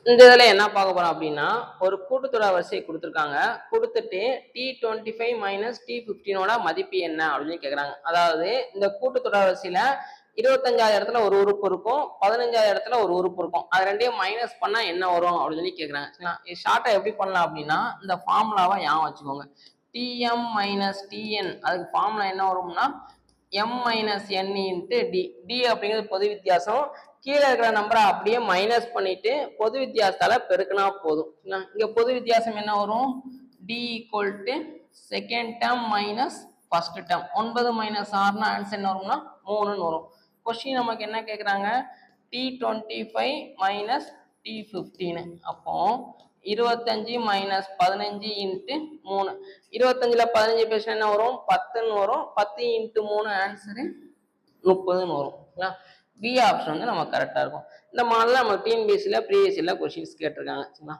இந்த இதில் என்ன பார்க்க போகிறோம் அப்படின்னா ஒரு கூட்டுத்தொடர் வரிசையை கொடுத்துருக்காங்க. கொடுத்துட்டு T25 மைனஸ் T15ஓட மதிப்பு என்ன அப்படின்னு கேட்குறாங்க. அதாவது இந்த கூட்டுத்தொடர் வரிசையில் 25வது இடத்துல ஒரு உறுப்பு இருக்கும், 15வது இடத்துல ஒரு உறுப்பு இருக்கும். அது ரெண்டையும் மைனஸ் பண்ணால் என்ன வரும் அப்படின்னு சொல்லி கேட்குறாங்க. சரிங்களா? ஷார்ட்டாக எப்படி பண்ணலாம் அப்படின்னா இந்த ஃபார்முலாவை ஞாபகம் வச்சுக்கோங்க. Tm மைனஸ் Tn அதுக்கு ஃபார்முலா என்ன வரும்னா m minus n into d. D அப்படிங்கிறது பொது வித்தியாசம். கீழே இருக்கிற நம்பரை அப்படியே மைனஸ் பண்ணிட்டு பொது வித்தியாசத்தால பெருக்கினா போதும். இங்க பொது வித்தியாசம் என்ன வரும்? D equal to second term minus first term. 9 minus 6னா ஆன்சர் என்ன வரும்னா 3ன்னு வரும். கொஸ்டின் நமக்கு என்ன கேட்குறாங்க? T25 minus T15. அப்போ 25 மைனஸ் 15 இன்ட்டு 3. 25ல் 15 பேசினா என்ன வரும்? 10ன்னு வரும். 10 இன்ட்டு 3 ஆன்சரு 30ன்னு வரும். பி ஆப்ஷன் வந்து நம்ம கரெக்டாக இருக்கும். இந்த மாடலில் நம்ம டிஎன்பிஎஸ்சியில் ப்ரீவியஸ் இயரில் கொஸ்டின்ஸ் கேட்டிருக்காங்க. சரிங்களா?